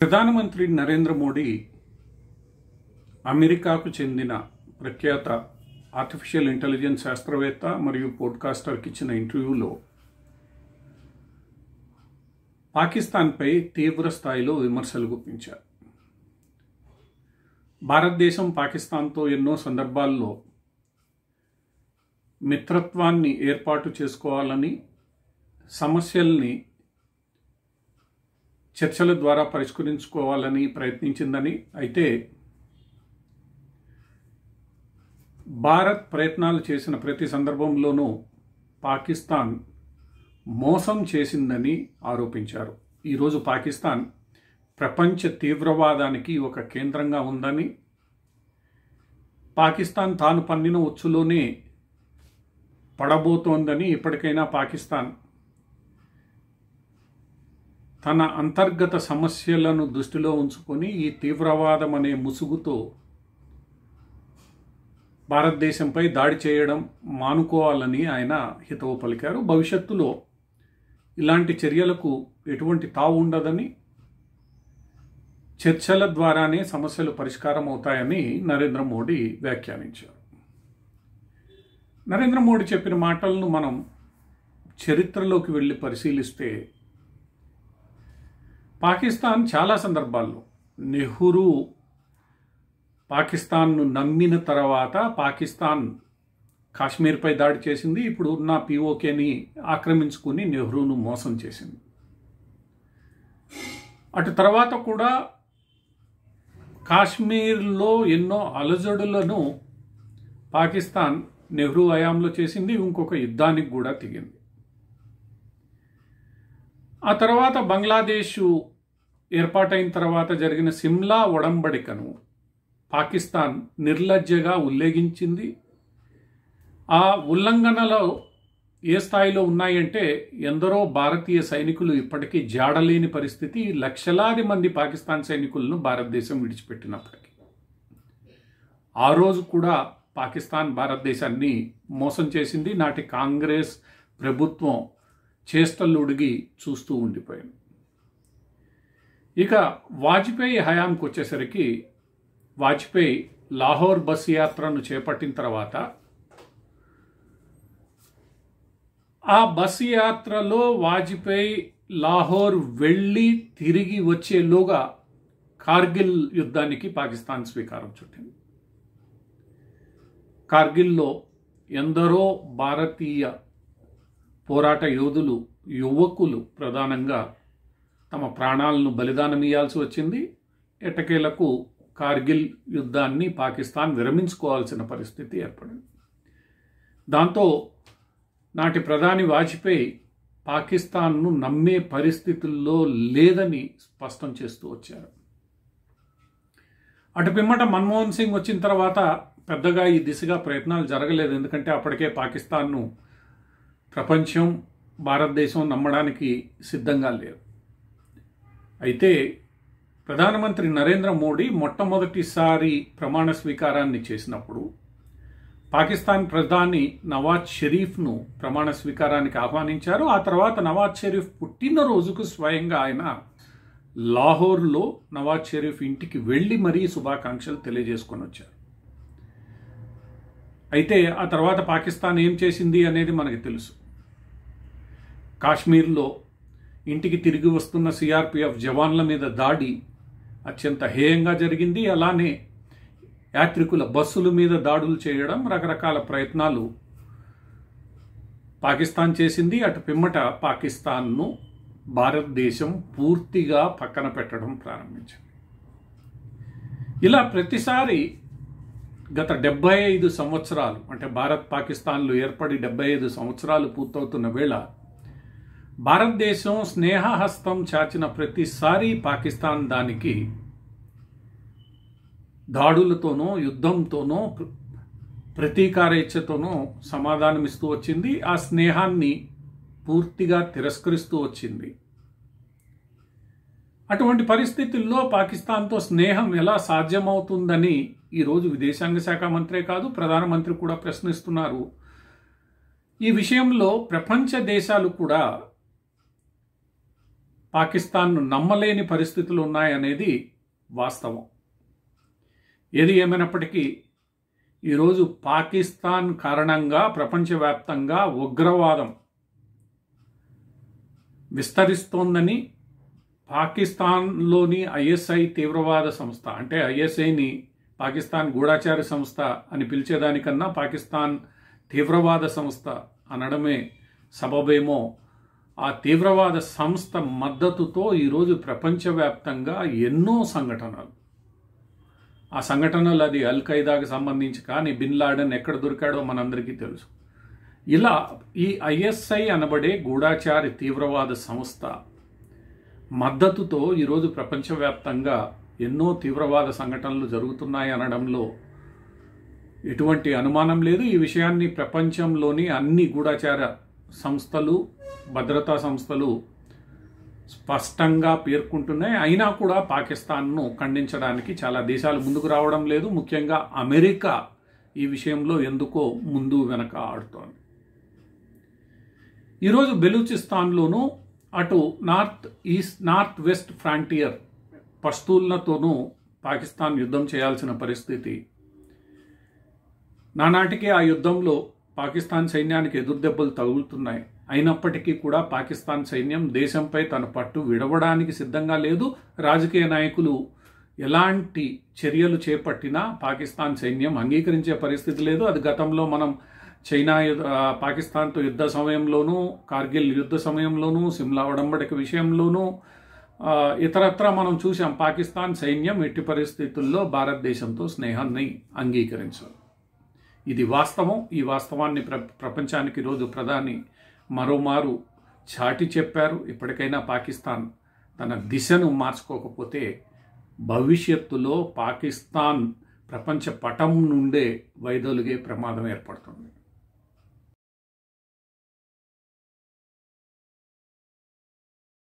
ప్రధానమంత్రి నరేంద్ర మోడీ అమెరికాకు చెందిన ప్రఖ్యాత ఆర్టిఫిషియల్ ఇంటెలిజెన్స్ శాస్త్రవేత్త మరియు పోడ్కాస్టర్కి ఇచ్చిన ఇంటర్వ్యూలో పాకిస్తాన్పై తీవ్ర స్థాయిలో విమర్శలు గుప్పించారు. భారతదేశం పాకిస్తాన్తో ఎన్నో సందర్భాల్లో మిత్రత్వాన్ని ఏర్పాటు చేసుకోవాలని, సమస్యల్ని చర్చల ద్వారా పరిష్కరించుకోవాలని ప్రయత్నించిందని, అయితే భారత్ ప్రయత్నాలు చేసిన ప్రతి సందర్భంలోనూ పాకిస్తాన్ మోసం చేసిందని ఆరోపించారు. ఈరోజు పాకిస్తాన్ ప్రపంచ తీవ్రవాదానికి ఒక కేంద్రంగా ఉందని, పాకిస్తాన్ తాను పన్నిన ఉచ్చులోనే పడబోతోందని, ఇప్పటికైనా పాకిస్తాన్ తన అంతర్గత సమస్యలను దృష్టిలో ఉంచుకొని ఈ తీవ్రవాదం అనే ముసుగుతో భారతదేశంపై దాడి చేయడం మానుకోవాలని ఆయన హితవు పలికారు. భవిష్యత్తులో ఇలాంటి చర్యలకు ఎటువంటి తావు ఉండదని, చర్చల ద్వారానే సమస్యలు పరిష్కారం అవుతాయని నరేంద్ర మోడీ వ్యాఖ్యానించారు. నరేంద్ర మోడీ చెప్పిన మాటలను మనం చరిత్రలోకి వెళ్ళి పరిశీలిస్తే, పాకిస్తాన్ చాలా సందర్భాల్లో నెహ్రూ పాకిస్తాన్ను నమ్మిన తర్వాత పాకిస్తాన్ కాశ్మీర్పై దాడి చేసింది. ఇప్పుడు ఉన్న పిఓకేని ఆక్రమించుకుని నెహ్రూను మోసం చేసింది. అటు తర్వాత కూడా కాశ్మీర్లో ఎన్నో అలజడులను పాకిస్తాన్ నెహ్రూ హయాంలో చేసింది. ఇంకొక యుద్ధానికి కూడా దిగింది. ఆ తర్వాత బంగ్లాదేశ్ ఏర్పాటైన తర్వాత జరిగిన సిమ్లా ఒడంబడికను పాకిస్తాన్ నిర్లజ్జగా ఉల్లంఘించింది. ఆ ఉల్లంఘనలో ఏ స్థాయిలో ఉన్నాయంటే, ఎందరో భారతీయ సైనికులు ఇప్పటికీ జాడలేని పరిస్థితి. లక్షలాది మంది పాకిస్తాన్ సైనికులను భారతదేశం విడిచిపెట్టినప్పటికీ ఆ రోజు కూడా పాకిస్తాన్ భారతదేశాన్ని మోసం చేసింది. నాటి కాంగ్రెస్ ప్రభుత్వం చేష్టలుడిగి చూస్తూ ఉండిపోయింది. ఇక వాజ్పేయి హయాంకి వచ్చేసరికి, వాజ్పేయి లాహోర్ బస్సు యాత్రను చేపట్టిన తర్వాత ఆ బస్సు యాత్రలో వాజ్పేయి లాహోర్ వెళ్ళి తిరిగి వచ్చేలోగా కార్గిల్ యుద్ధానికి పాకిస్తాన్ శ్రీకారం చుట్టింది. కార్గిల్లో ఎందరో భారతీయ పోరాట యోధులు, యువకులు ప్రధానంగా తమ ప్రాణాలను బలిదానమియ్యాల్సి వచ్చింది. ఎట్టకేలకు కార్గిల్ యుద్ధాన్ని పాకిస్తాన్ విరమించుకోవాల్సిన పరిస్థితి ఏర్పడింది. దాంతో నాటి ప్రధాని వాజ్పేయి పాకిస్తాన్ను నమ్మే పరిస్థితుల్లో లేదని స్పష్టం చేస్తూ వచ్చారు. అటు పిమ్మట మన్మోహన్ సింగ్ వచ్చిన తర్వాత పెద్దగా ఈ దిశగా ప్రయత్నాలు జరగలేదు. ఎందుకంటే అప్పటికే పాకిస్తాన్ను ప్రపంచం, భారతదేశం నమ్మడానికి సిద్ధంగా లేరు. అయితే ప్రధానమంత్రి నరేంద్ర మోడీ మొట్టమొదటిసారి ప్రమాణ స్వీకారాన్ని చేసినప్పుడు పాకిస్తాన్ ప్రధాని నవాజ్ షరీఫ్ను ప్రమాణ స్వీకారానికి ఆహ్వానించారు. ఆ తర్వాత నవాజ్ షరీఫ్ పుట్టినరోజుకు స్వయంగా ఆయన లాహోర్లో నవాజ్ షరీఫ్ ఇంటికి వెళ్ళి మరీ శుభాకాంక్షలు తెలియజేసుకొని వచ్చారు. అయితే ఆ తర్వాత పాకిస్తాన్ ఏం చేసింది అనేది మనకి తెలుసు. కాశ్మీర్లో ఇంటికి తిరిగి వస్తున్న సిఆర్పిఎఫ్ జవాన్ల మీద దాడి అత్యంత హేయంగా జరిగింది. అలానే యాత్రికుల బస్సుల మీద దాడులు చేయడం, రకరకాల ప్రయత్నాలు పాకిస్తాన్ చేసింది. అటు పిమ్మట పాకిస్తాన్ను భారతదేశం పూర్తిగా పక్కన పెట్టడం ప్రారంభించింది. ఇలా ప్రతిసారి గత 75 సంవత్సరాలు, అంటే భారత్ పాకిస్తాన్లు ఏర్పడి 75 సంవత్సరాలు పూర్తవుతున్న వేళ భారతదేశం స్నేహహస్తం చాచిన ప్రతిసారి పాకిస్తాన్ దానికి దాడులతోనో, యుద్ధంతోనో, ప్రతీకారేచ్ఛతోనో సమాధానమిస్తూ వచ్చింది. ఆ స్నేహాన్ని పూర్తిగా తిరస్కరిస్తూ వచ్చింది. అటువంటి పరిస్థితుల్లో పాకిస్తాన్తో స్నేహం ఎలా సాధ్యమవుతుందని ఈరోజు విదేశాంగ శాఖ మంత్రే కాదు, ప్రధానమంత్రి కూడా ప్రశ్నిస్తున్నారు. ఈ విషయంలో ప్రపంచ దేశాలు కూడా పాకిస్తాన్ను నమ్మలేని పరిస్థితులు ఉన్నాయనేది వాస్తవం. ఏది ఏమైనప్పటికీ ఈరోజు పాకిస్తాన్ కారణంగా ప్రపంచవ్యాప్తంగా ఉగ్రవాదం విస్తరిస్తోందని పాకిస్తాన్లోని ఐఎస్ఐ తీవ్రవాద సంస్థ, అంటే ఐఎస్ఐని పాకిస్తాన్ గూఢాచార సంస్థ అని పిలిచేదానికన్నా పాకిస్తాన్ తీవ్రవాద సంస్థ అనడమే సబబేమో, ఆ తీవ్రవాద సంస్థ మద్దతుతో ఈరోజు ప్రపంచవ్యాప్తంగా ఎన్నో సంఘటనలు, ఆ సంఘటనలు అది అల్ ఖైదాకి సంబంధించి కానీ బిన్ లాడెన్ ఎక్కడ దొరికాడో మనందరికీ తెలుసు. ఇలా ఈ ఐఎస్ఐ అనబడే గూఢాచారి తీవ్రవాద సంస్థ మద్దతుతో ఈరోజు ప్రపంచవ్యాప్తంగా ఎన్నో తీవ్రవాద సంఘటనలు జరుగుతున్నాయి అనడంలో ఎటువంటి అనుమానం లేదు. ఈ విషయాన్ని ప్రపంచంలోని అన్ని గూఢాచార సంస్థలు, భద్రతా సంస్థలు స్పష్టంగా పేర్కొంటున్నాయి. అయినా కూడా పాకిస్తాన్ను ఖండించడానికి చాలా దేశాలు ముందుకు రావడం లేదు. ముఖ్యంగా అమెరికా ఈ విషయంలో ఎందుకో ముందు వెనక ఆడుతోంది. ఈరోజు బెలూచిస్తాన్లోనూ అటు నార్త్ వెస్ట్ ఫ్రాంటియర్ పష్తూన్లతోనూ పాకిస్తాన్ యుద్ధం చేయాల్సిన పరిస్థితి. నానాటికి ఆ యుద్ధంలో పాకిస్తాన్ సైన్యానికి ఎదురుదెబ్బలు తగులుతున్నాయి. అయినప్పటికీ కూడా పాకిస్తాన్ సైన్యం దేశంపై తన పట్టు విడవడానికి సిద్ధంగా లేదు. రాజకీయ నాయకులు ఎలాంటి చర్యలు చేపట్టినా పాకిస్తాన్ సైన్యం అంగీకరించే పరిస్థితి లేదు. అది గతంలో మనం పాకిస్తాన్తో యుద్ధ సమయంలోనూ, కార్గిల్ యుద్ధ సమయంలోనూ, సిమ్లా ఒడంబడిక విషయంలోనూ ఇతరత్రా మనం చూసాం. పాకిస్తాన్ సైన్యం ఎట్టి పరిస్థితుల్లో భారతదేశంతో స్నేహాన్ని అంగీకరించారు. ఇది వాస్తవం. ఈ వాస్తవాన్ని ప్రపంచానికి ఈరోజు ప్రధాని మరోమారు చాటి చెప్పారు. ఇప్పటికైనా పాకిస్తాన్ తన దిశను మార్చుకోకపోతే భవిష్యత్తులో పాకిస్తాన్ ప్రపంచ పటం నుండే వైదొలిగే ప్రమాదం ఏర్పడుతుంది.